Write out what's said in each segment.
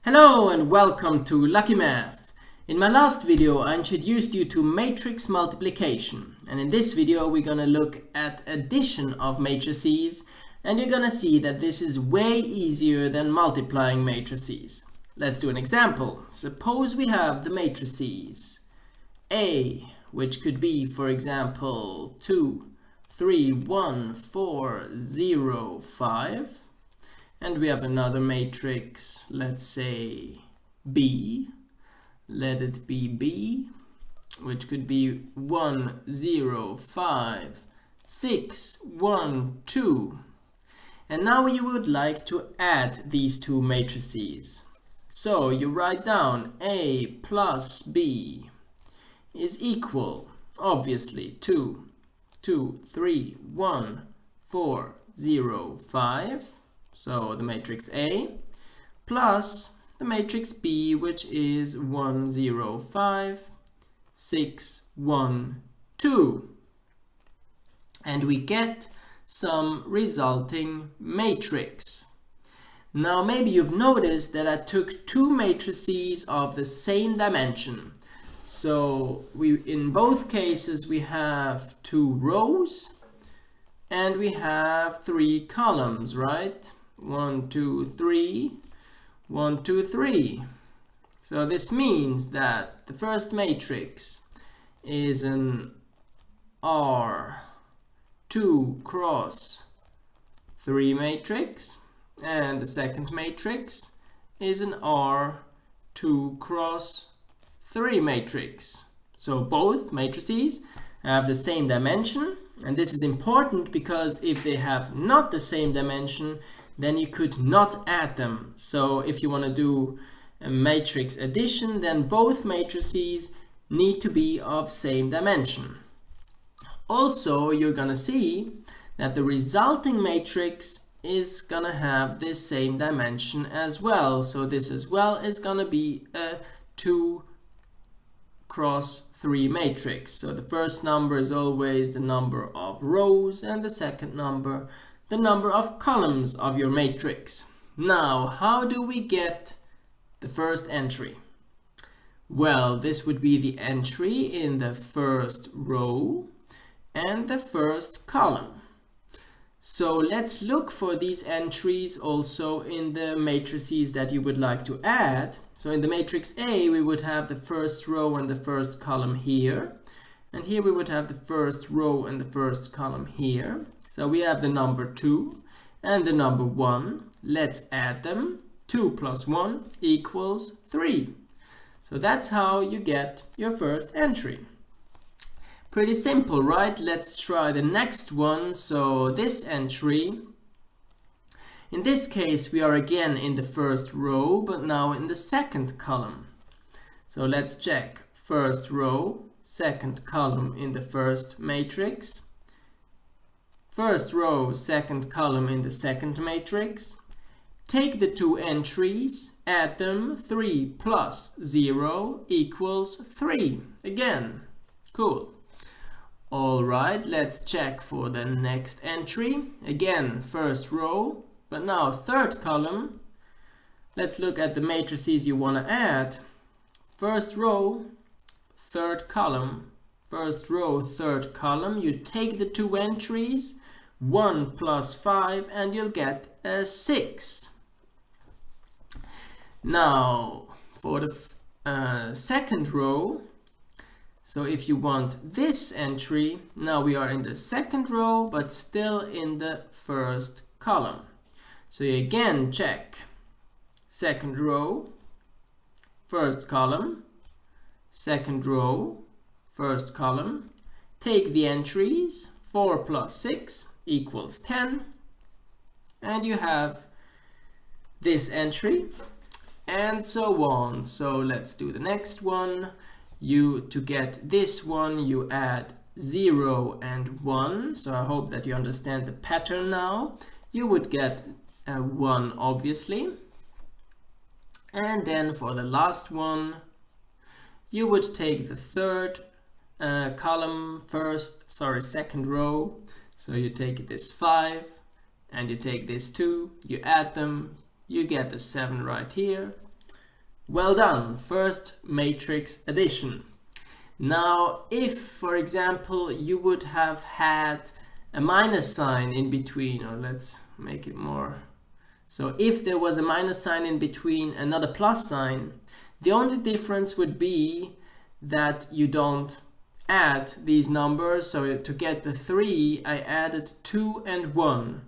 Hello and welcome to Luckymath. In my last video I introduced you to matrix multiplication, and in this video we're gonna look at addition of matrices, and you're gonna see that this is way easier than multiplying matrices. Let's do an example. Suppose we have the matrices A, which could be, for example, 2, 3, 1, 4, 0, 5. And we have another matrix, let's say B, let it be B, which could be 1, 0, 5, 6, 1, 2. And now you would like to add these two matrices. So you write down A plus B is equal, obviously, 2, 2, 3, 1, 4, 0, 5. So the matrix A plus the matrix B, which is 1, 0, 5, 6, 1, 2. And we get some resulting matrix. Now maybe you've noticed that I took two matrices of the same dimension. So in both cases we have two rows and we have three columns, right? 1, 2, 3, 1, 2, 3. So this means that the first matrix is an R2 cross 3 matrix, and the second matrix is an R2 cross 3 matrix. So both matrices have the same dimension, and this is important because if they have not the same dimension, then you could not add them. So if you want to do a matrix addition, then both matrices need to be of same dimension. Also, you're gonna see that the resulting matrix is gonna have this same dimension as well. So this as well is gonna be a 2 cross 3 matrix. So the first number is always the number of rows, and the second number the number of columns of your matrix. Now, how do we get the first entry? Well, this would be the entry in the first row and the first column. So let's look for these entries also in the matrices that you would like to add. So in the matrix A, we would have the first row and the first column here. And here we would have the first row and the first column here. So we have the number 2 and the number 1. Let's add them. 2 plus 1 equals 3. So that's how you get your first entry. Pretty simple, right? Let's try the next one. So this entry, in this case we are again in the first row, but now in the second column. So let's check. First row, second column in the first matrix. First row, second column in the second matrix. Take the two entries, add them. 3 plus 0 equals 3. Again, cool. All right, let's check for the next entry. Again, first row, but now third column. Let's look at the matrices you want to add. First row, third column. First row, third column. You take the two entries, 1 plus 5, and you'll get a 6. Now, for the second row, so if you want this entry, now we are in the second row, but still in the first column. So you again check. Second row, first column, second row, first column. Take the entries, 4 plus 6 equals 10, and you have this entry, and so on. So let's do the next one. To get this one, you add 0 and 1. So I hope that you understand the pattern now. You would get a 1, obviously. And then for the last one, you would take the third column second row. So you take this 5 and you take this 2, you add them, you get the 7 right here. Well done, first matrix addition. Now, if, for example, you would have had a minus sign in between, or let's make it more. So if there was a minus sign in between another plus sign, the only difference would be that you don't add these numbers. So to get the 3, I added 2 and 1.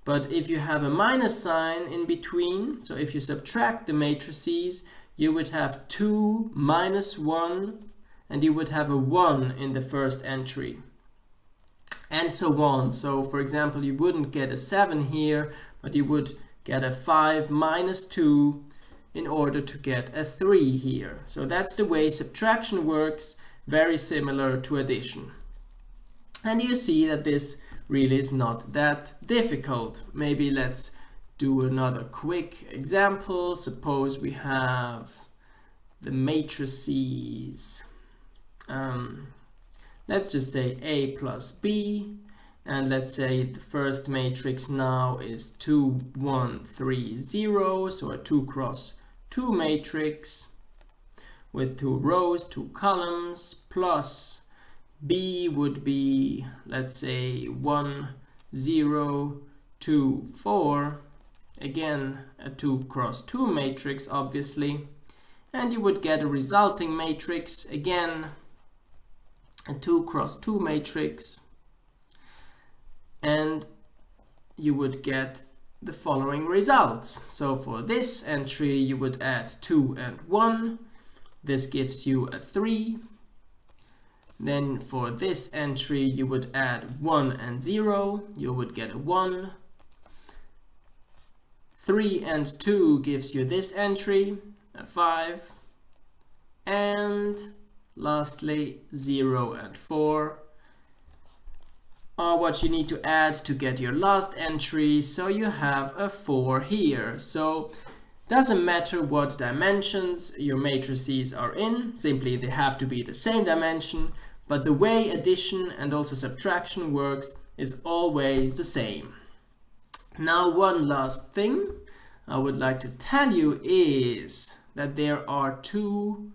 But if you have a minus sign in between, so if you subtract the matrices, you would have 2 minus 1, and you would have a 1 in the first entry. And so on. So for example, you wouldn't get a 7 here, but you would get a 5 minus 2 in order to get a 3 here. So that's the way subtraction works, very similar to addition. And you see that this really is not that difficult. Maybe let's do another quick example. Suppose we have the matrices. Let's just say A plus B, and let's say the first matrix now is 2, 1, 3, 0, so a 2 cross 2 matrix with 2 rows, 2 columns, plus B would be, let's say, 1, 0, 2, 4, again a 2 cross 2 matrix obviously, and you would get a resulting matrix, again a 2 cross 2 matrix, and you would get the following results. So for this entry you would add 2 and 1, this gives you a 3. Then for this entry you would add 1 and 0, you would get a 1. 3 and 2 gives you this entry, a 5. And lastly 0 and 4 are what you need to add to get your last entry, so you have a 4 here. So doesn't matter what dimensions your matrices are in, simply they have to be the same dimension, but the way addition and also subtraction works is always the same. Now one last thing I would like to tell you is that there are 2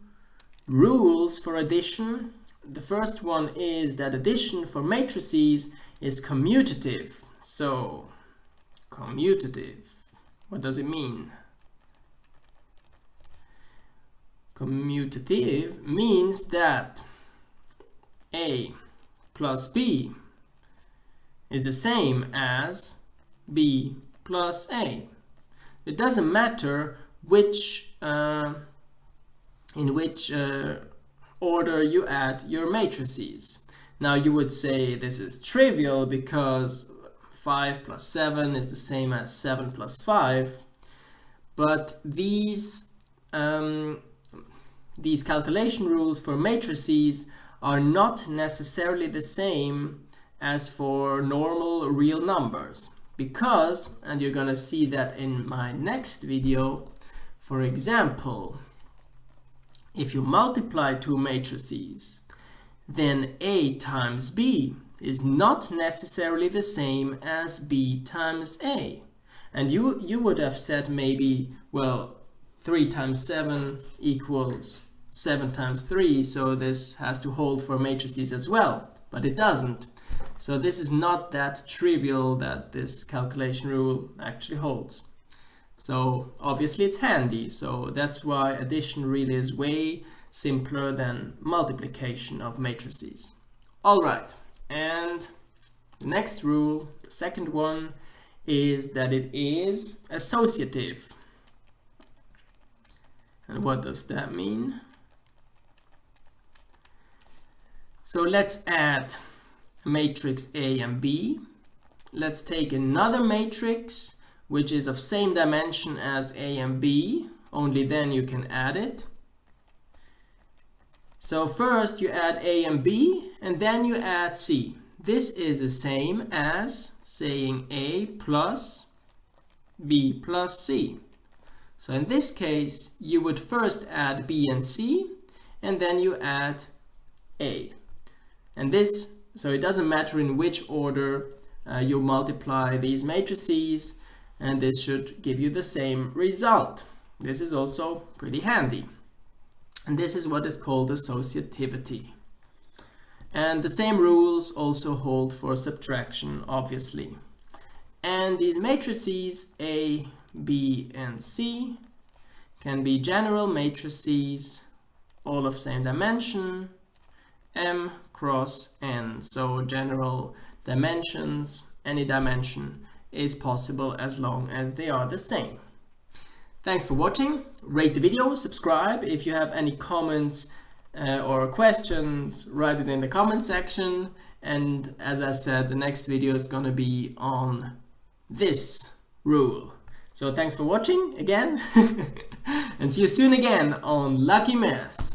rules for addition. The first one is that addition for matrices is commutative. So, commutative, what does it mean? Commutative means that A plus B is the same as B plus A. It doesn't matter which in which order you add your matrices. Now you would say this is trivial because 5 plus 7 is the same as 7 plus 5, but these calculation rules for matrices are not necessarily the same as for normal real numbers, because, and you're gonna see that in my next video, for example, if you multiply 2 matrices, then A times B is not necessarily the same as B times A. And you would have said maybe, well, 3 times 7 equals 7 times 3, so this has to hold for matrices as well, but it doesn't. So this is not that trivial that this calculation rule actually holds. So obviously it's handy, so that's why addition really is way simpler than multiplication of matrices. Alright, and the next rule, the second one, is that it is associative. And what does that mean? So let's add a matrix A and B. Let's take another matrix which is of same dimension as A and B, only then you can add it. So first you add A and B, and then you add C. This is the same as saying A plus B plus C. So in this case, you would first add B and C, and then you add A. And this, so it doesn't matter in which order you multiply these matrices, and this should give you the same result. This is also pretty handy. And this is what is called associativity. And the same rules also hold for subtraction, obviously. And these matrices A, B, and C can be general matrices, all of same dimension, M cross N. So general dimensions, any dimension is possible as long as they are the same. Thanks for watching. Rate the video, subscribe. If you have any comments or questions, write it in the comment section. And as I said, the next video is going to be on this rule. So thanks for watching again and see you soon again on Lucky Math.